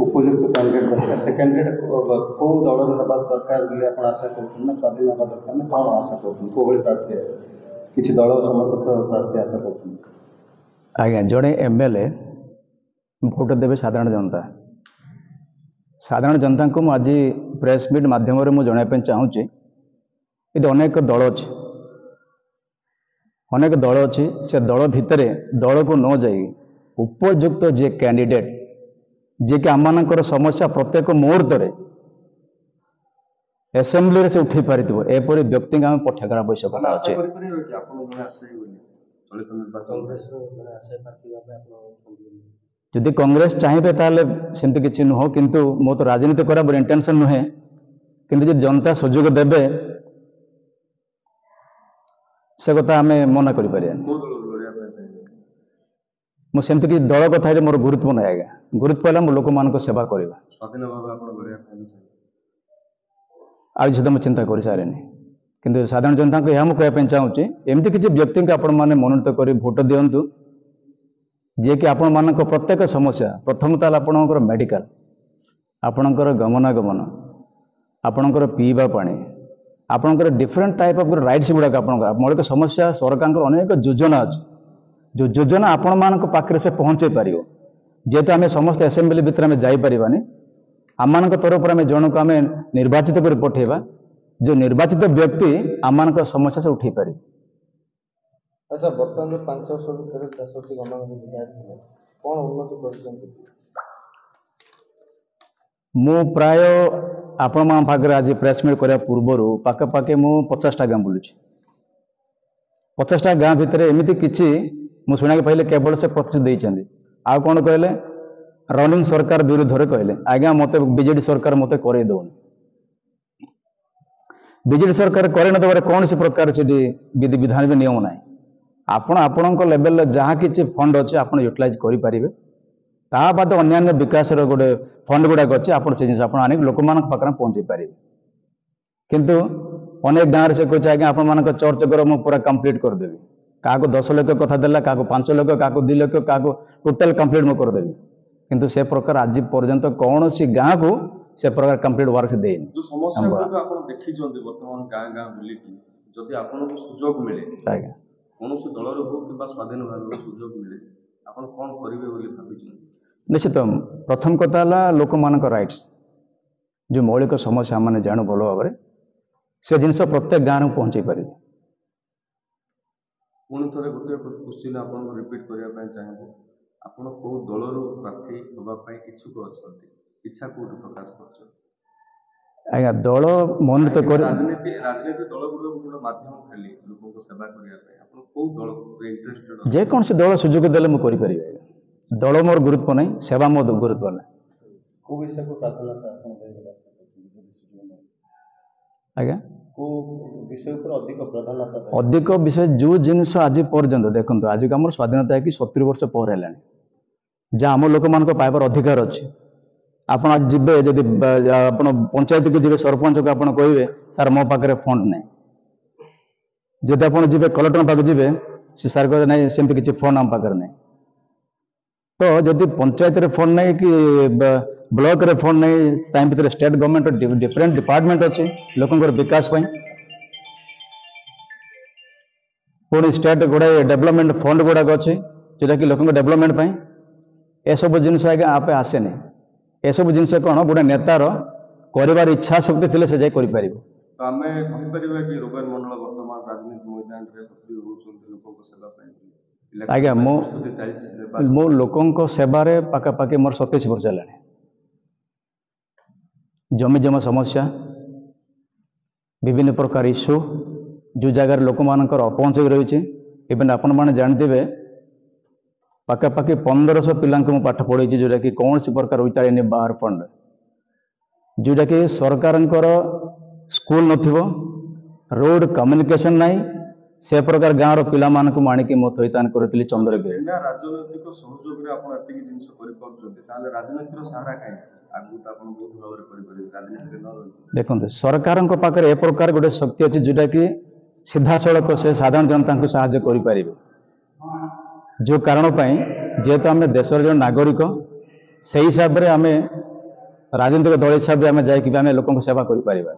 ଉପଯୁକ୍ତ କ୍ୟାଣ୍ଡିଡେଟ୍ ଦରକାର ସେ କ୍ୟାଣ୍ଡିଡେଟ୍ କେଉଁ ଦଳର ହେବା ଦରକାର ବୋଲି ଆପଣ ଆଶା କରୁଛନ୍ତି ନା ସ୍ୱାଧୀନ ହେବା ଦରକାର ନା କ'ଣ ଆଶା କରୁଛନ୍ତି କେଉଁଭଳି ପ୍ରାର୍ଥୀ କିଛି ଦଳ ସମର୍ଥିତ ପ୍ରାର୍ଥୀ ଆଶା କରୁଛନ୍ତି? ଆଜ୍ଞା ଜଣେ ଏମଏଲଏ ଭୋଟ ଦେବେ ସାଧାରଣ ଜନତା। ସାଧାରଣ ଜନତାଙ୍କୁ ମୁଁ ଆଜି ପ୍ରେସ୍ ମିଟ୍ ମାଧ୍ୟମରେ ମୁଁ ଜଣାଇବା ପାଇଁ ଚାହୁଁଛି ଏଠି ଅନେକ ଦଳ ଅଛି ସେ ଦଳ ଭିତରେ ଦଳକୁ ନ ଯାଇ ଉପଯୁକ୍ତ ଯିଏ କ୍ୟାଣ୍ଡିଡେଟ୍ ଯିଏକି ଆମମାନଙ୍କର ସମସ୍ୟା ପ୍ରତ୍ୟେକ ମୁହୂର୍ତ୍ତରେ ଆସେମ୍ବଲିରେ ସେ ଉଠାଇ ପାରିଥିବ ଏପରି ବ୍ୟକ୍ତିଙ୍କୁ ଆମେ ପଠାଇବାର ଆବଶ୍ୟକତା ଅଛି। ଯଦି କଂଗ୍ରେସ ଚାହିଁବେ ତାହେଲେ ସେମିତି କିଛି ନୁହଁ, କିନ୍ତୁ ମୁଁ ତ ରାଜନୀତି କରିବା ମୋର ଇଣ୍ଟେନସନ୍ ନୁହେଁ, କିନ୍ତୁ ଯଦି ଜନତା ସୁଯୋଗ ଦେବେ ସେ କଥା ଆମେ ମନା କରିପାରିବାନି। ମୁଁ ସେମିତି କିଛି ଦଳ କଥା ହେଲେ ମୋର ଗୁରୁତ୍ୱ ନାହିଁ ଆଜ୍ଞା, ଗୁରୁତ୍ୱ ହେଲା ମୁଁ ଲୋକମାନଙ୍କ ସେବା କରିବା। ସ୍ୱାଧୀନ ଭାବେ ଆପଣ ଲଢ଼ିବା ପାଇଁ ଆଉ ସୁଦ୍ଧା ମୁଁ ଚିନ୍ତା କରିସାରିନି, କିନ୍ତୁ ସାଧାରଣ ଜନତାଙ୍କୁ ଏହା ମୁଁ କହିବା ପାଇଁ ଚାହୁଁଛି ଏମିତି କିଛି ବ୍ୟକ୍ତିଙ୍କୁ ଆପଣମାନେ ମନୋନୀତ କରି ଭୋଟ ଦିଅନ୍ତୁ ଯିଏକି ଆପଣମାନଙ୍କ ପ୍ରତ୍ୟେକ ସମସ୍ୟା, ପ୍ରଥମତଃ ହେଲା ଆପଣଙ୍କର ମେଡ଼ିକାଲ, ଆପଣଙ୍କର ଗମନାଗମନ, ଆପଣଙ୍କର ପିଇବା ପାଣି, ଆପଣଙ୍କର ଡିଫରେଣ୍ଟ ଟାଇପ୍ ଅଫ୍ ରାଇଟ୍ସ ଗୁଡ଼ାକ ଆପଣଙ୍କର ମୌଳିକ ସମସ୍ୟା ସରକାରଙ୍କର ଅନେକ ଯୋଜନା ଅଛି ଯେଉଁ ଯୋଜନା ଆପଣମାନଙ୍କ ପାଖରେ ସେ ପହଞ୍ଚାଇ ପାରିବ। ଯେହେତୁ ଆମେ ସମସ୍ତେ ଆସେମ୍ବଲି ଭିତରେ ଆମେ ଯାଇପାରିବାନି, ଆମମାନଙ୍କ ତରଫରୁ ଆମେ ଜଣକୁ ଆମେ ନିର୍ବାଚିତ କରି ପଠାଇବା, ଯେଉଁ ନିର୍ବାଚିତ ବ୍ୟକ୍ତି ଆମମାନଙ୍କ ସମସ୍ୟା ସେ ଉଠାଇ ପାରିବେ। ଆଚ୍ଛା ବର୍ତ୍ତମାନ ଯେଉଁ 5 ବର୍ଷ ଭିତରେ 63 ଗଣମାଧ୍ୟମ ବିଧାୟକ ଥିଲେ କ'ଣ ଉନ୍ନତି କରିଛନ୍ତି? ମୁଁ ପ୍ରାୟ ଆପଣମାନଙ୍କ ପାଖରେ ଆଜି ପ୍ରେସ୍ ମିଟ୍ କରିବା ପୂର୍ବରୁ ପାଖାପାଖି ମୁଁ 50ଟା ଗାଁ ବୁଲୁଛି। 50ଟା ଗାଁ ଭିତରେ ଏମିତି କିଛି ମୁଁ ଶୁଣିବାକୁ ପାଇଲି କେବଳ ସେ ପ୍ରତିଶ୍ରୁତି ଦେଇଛନ୍ତି, ଆଉ କ'ଣ କହିଲେ ରନିଂ ସରକାର ବିରୁଦ୍ଧରେ କହିଲେ। ଆଜ୍ଞା ମୋତେ ବିଜେଡି ସରକାର ମୋତେ କରେଇ ଦେଉନି, ବିଜେଡି ସରକାର କରେଇ ନ ଦେବାରେ କୌଣସି ପ୍ରକାର ସେଠି ବିଧାନ ବି ନିୟମ ନାହିଁ। ଆପଣ ଆପଣଙ୍କ ଲେଭେଲରେ ଯାହା କିଛି ଫଣ୍ଡ ଅଛି ଆପଣ ୟୁଟିଲାଇଜ୍ କରିପାରିବେ, ତା ବାଦ ଅନ୍ୟାନ୍ୟ ବିକାଶର ଗୋଟେ ଫଣ୍ଡ ଗୁଡ଼ାକ ଅଛି ଆପଣ ସେ ଜିନିଷ ଆପଣ ଆଣିକି ଲୋକମାନଙ୍କ ପାଖରେ ପହଞ୍ଚାଇ ପାରିବେ। କିନ୍ତୁ ଅନେକ ଗାଁରେ ସେ କହୁଛି ଆଜ୍ଞା ଆପଣମାନଙ୍କ ଚର୍ଚ୍ଚ କର ମୁଁ ପୁରା କମ୍ପ୍ଲିଟ୍ କରିଦେବି, କାହାକୁ 10 ଲକ୍ଷ କଥା ଦେଲା, କାହାକୁ 5 ଲକ୍ଷ, କାହାକୁ 2 ଲକ୍ଷ, କାହାକୁ ଟୋଟାଲ କମ୍ପ୍ଲିଟ୍ ମୁଁ କରିଦେବି, କିନ୍ତୁ ସେ ପ୍ରକାର ଆଜି ପର୍ଯ୍ୟନ୍ତ କୌଣସି ଗାଁକୁ ସେ ପ୍ରକାର କମ୍ପ୍ଲିଟ୍ ୱାର୍କ ଦେଇନି। ଯେଉଁ ସମସ୍ୟା ଗୁଡ଼ିକ ଆପଣ ଦେଖିଛନ୍ତି ବର୍ତ୍ତମାନ ଗାଁ ଗାଁ ବୁଲିକି, ଯଦି ଆପଣଙ୍କୁ ସୁଯୋଗ ମିଳେ ଆଜ୍ଞା କୌଣସି ଦଳରୁ ହଉ କିମ୍ବା ସ୍ୱାଧୀନ ଭାବରେ ସୁଯୋଗ ମିଳେ ଆପଣ କ'ଣ କରିବେ ବୋଲି ଭାବିଛନ୍ତି? ନିଶ୍ଚିତ ପ୍ରଥମ କଥା ହେଲା ଲୋକମାନଙ୍କ ରାଇଟ୍ସ, ଯେଉଁ ମୌଳିକ ସମସ୍ୟା ଆମେ ଜାଣୁ ଭଲ ଭାବରେ ସେ ଜିନିଷ ପ୍ରତ୍ୟେକ ଗାଁରୁ ପହଞ୍ଚାଇ ପାରିବେ। ପୁଣି ଥରେ ଗୋଟିଏ କ୍ୱେଶ୍ଚିନ୍ ଆପଣଙ୍କୁ ରିପିଟ୍ କରିବା ପାଇଁ ଚାହିଁବୁ, ଆପଣ କେଉଁ ଦଳରୁ ପ୍ରାର୍ଥୀ ହେବା ପାଇଁ ଇଚ୍ଛୁକ ଅଛନ୍ତି, ଇଚ୍ଛା କେଉଁଠି ପ୍ରକାଶ କରୁଛନ୍ତି? ଆଜ୍ଞା ଦଳ ମନୋନୀତ କରି ରାଜନୀତି ଦଳ ଗୁଡ଼ିକ ଗୋଟେ ମାଧ୍ୟମ ଖାଲି ଲୋକଙ୍କ ସେବା କରିବା ପାଇଁ, ଆପଣ କେଉଁ ଦଳ ଇଣ୍ଟରେଷ୍ଟେଡ୍? ଯେକୌଣସି ଦଳ ସୁଯୋଗ ଦେଲେ ମୁଁ କରିପାରିବି ଆଜ୍ଞା, ଦଳ ମୋର ଗୁରୁତ୍ୱ ନାହିଁ, ସେବା ମୋ ଗୁରୁତ୍ୱ ନାହିଁ। କେଉଁ ବିଷୟକୁ ପ୍ରାଧାନ୍ୟତା ଆପଣ ଦେବେ? ଆଜ୍ଞା କେଉଁ ବିଷୟ ଉପରେ ଅଧିକ ପ୍ରାଧାନ୍ୟତା? ଅଧିକ ବିଷୟ ଯେଉଁ ଜିନିଷ ଆଜି ପର୍ଯ୍ୟନ୍ତ ଦେଖନ୍ତୁ, ଆଜିକୁ ଆମର ସ୍ୱାଧୀନତା ହେଇକି 70 ବର୍ଷ ପରେ ହେଲାଣି, ଯାହା ଆମ ଲୋକମାନଙ୍କ ପାଇବାର ଅଧିକାର ଅଛି। ଆପଣ ଆଜି ଯିବେ ଯଦି ଆପଣ ପଞ୍ଚାୟତକୁ ଯିବେ, ସରପଞ୍ଚକୁ ଆପଣ କହିବେ ସାର୍ ମୋ ପାଖରେ ଫଣ୍ଡ ନାହିଁ, ଯଦି ଆପଣ ଯିବେ କଲେକ୍ଟର ପାଖକୁ ଯିବେ ସେ ସାର୍ କହିବେ ନାହିଁ ସେମିତି କିଛି ଫଣ୍ଡ ଆମ ପାଖରେ ନାହିଁ। ତ ଯଦି ପଞ୍ଚାୟତରେ ଫଣ୍ଡ ନାହିଁ କି ବ୍ଲକରେ ଫଣ୍ଡ ନାହିଁ, ତା ଭିତରେ ଷ୍ଟେଟ୍ ଗଭର୍ଣ୍ଣମେଣ୍ଟର ଡିଫରେଣ୍ଟ ଡିପାର୍ଟମେଣ୍ଟ ଅଛି ଲୋକଙ୍କର ବିକାଶ ପାଇଁ, ପୁଣି ଷ୍ଟେଟ୍ ଗୁଡ଼ାଏ ଡେଭଲପମେଣ୍ଟ ଫଣ୍ଡ ଗୁଡ଼ାକ ଅଛି ଯେଉଁଟାକି ଲୋକଙ୍କ ଡେଭଲପମେଣ୍ଟ ପାଇଁ। ଏସବୁ ଜିନିଷ ଆଜ୍ଞା ଆପେ ଆସେନି। ଏସବୁ ଜିନିଷ କ'ଣ ଗୋଟେ ନେତାର କରିବାର ଇଚ୍ଛା ଶକ୍ତି ଥିଲେ ସେ ଯାଇ କରିପାରିବ। ତ ଆମେ କହିପାରିବା କି ରୋବେନ ମଣ୍ଡଳ ବର୍ତ୍ତମାନ ରାଜନୀତି ମଇଦାନରେ ସକ୍ରିୟ ହେଉଛନ୍ତି ଲୋକଙ୍କ ସେବା ପାଇଁ? ଆଜ୍ଞା ମୁଁ ଲୋକଙ୍କ ସେବାରେ ପାଖାପାଖି ମୋର 27 ବର୍ଷ ହେଲାଣି। ଜମି ଜମା ସମସ୍ୟା, ବିଭିନ୍ନ ପ୍ରକାର ଇସ୍ୟୁ ଯେଉଁ ଜାଗାରେ ଲୋକମାନଙ୍କର ଅପହଞ୍ଚ ରହିଛି, ଇଭେନ୍ ଆପଣମାନେ ଜାଣିଥିବେ ପାଖାପାଖି 1500 ପିଲାଙ୍କୁ ମୁଁ ପାଠ ପଢ଼େଇଛି ଯେଉଁଟାକି କୌଣସି ପ୍ରକାର ୱିଥଆଉଟ୍ ଏନି ବାହାର ଫଣ୍ଡ, ଯେଉଁଟାକି ସରକାରଙ୍କର ସ୍କୁଲ ନଥିବ, ରୋଡ଼ କମ୍ୟୁନିକେସନ୍ ନାହିଁ, ସେ ପ୍ରକାର ଗାଁର ପିଲାମାନଙ୍କୁ ମୁଁ ଆଣିକି ମୁଁ ଥଇଥାନ କରିଥିଲି ଚନ୍ଦ୍ରଗିରି। ରାଜନୈତିକ ସହଯୋଗରେ ଆପଣ ଏତିକି ଜିନିଷ କରିପାରୁଛନ୍ତି, ତାହେଲେ ରାଜନୀତିର ସାହାରା କାହିଁକି? ଆଗକୁ ତ ଆପଣ ବହୁତ ଭାବରେ କରିପାରିବେ ରାଜନୀତିରେ ନ ରହି। ଦେଖନ୍ତୁ ସରକାରଙ୍କ ପାଖରେ ଏ ପ୍ରକାର ଗୋଟେ ଶକ୍ତି ଅଛି ଯେଉଁଟାକି ସିଧାସଳଖ ସେ ସାଧାରଣ ଜନତାଙ୍କୁ ସାହାଯ୍ୟ କରିପାରିବେ। ଯେଉଁ କାରଣ ପାଇଁ ଯେହେତୁ ଆମେ ଦେଶର ଜଣେ ନାଗରିକ, ସେହି ହିସାବରେ ଆମେ ରାଜନୈତିକ ଦଳ ହିସାବରେ ଆମେ ଯାଇକି ବି ଆମେ ଲୋକଙ୍କ ସେବା କରିପାରିବା।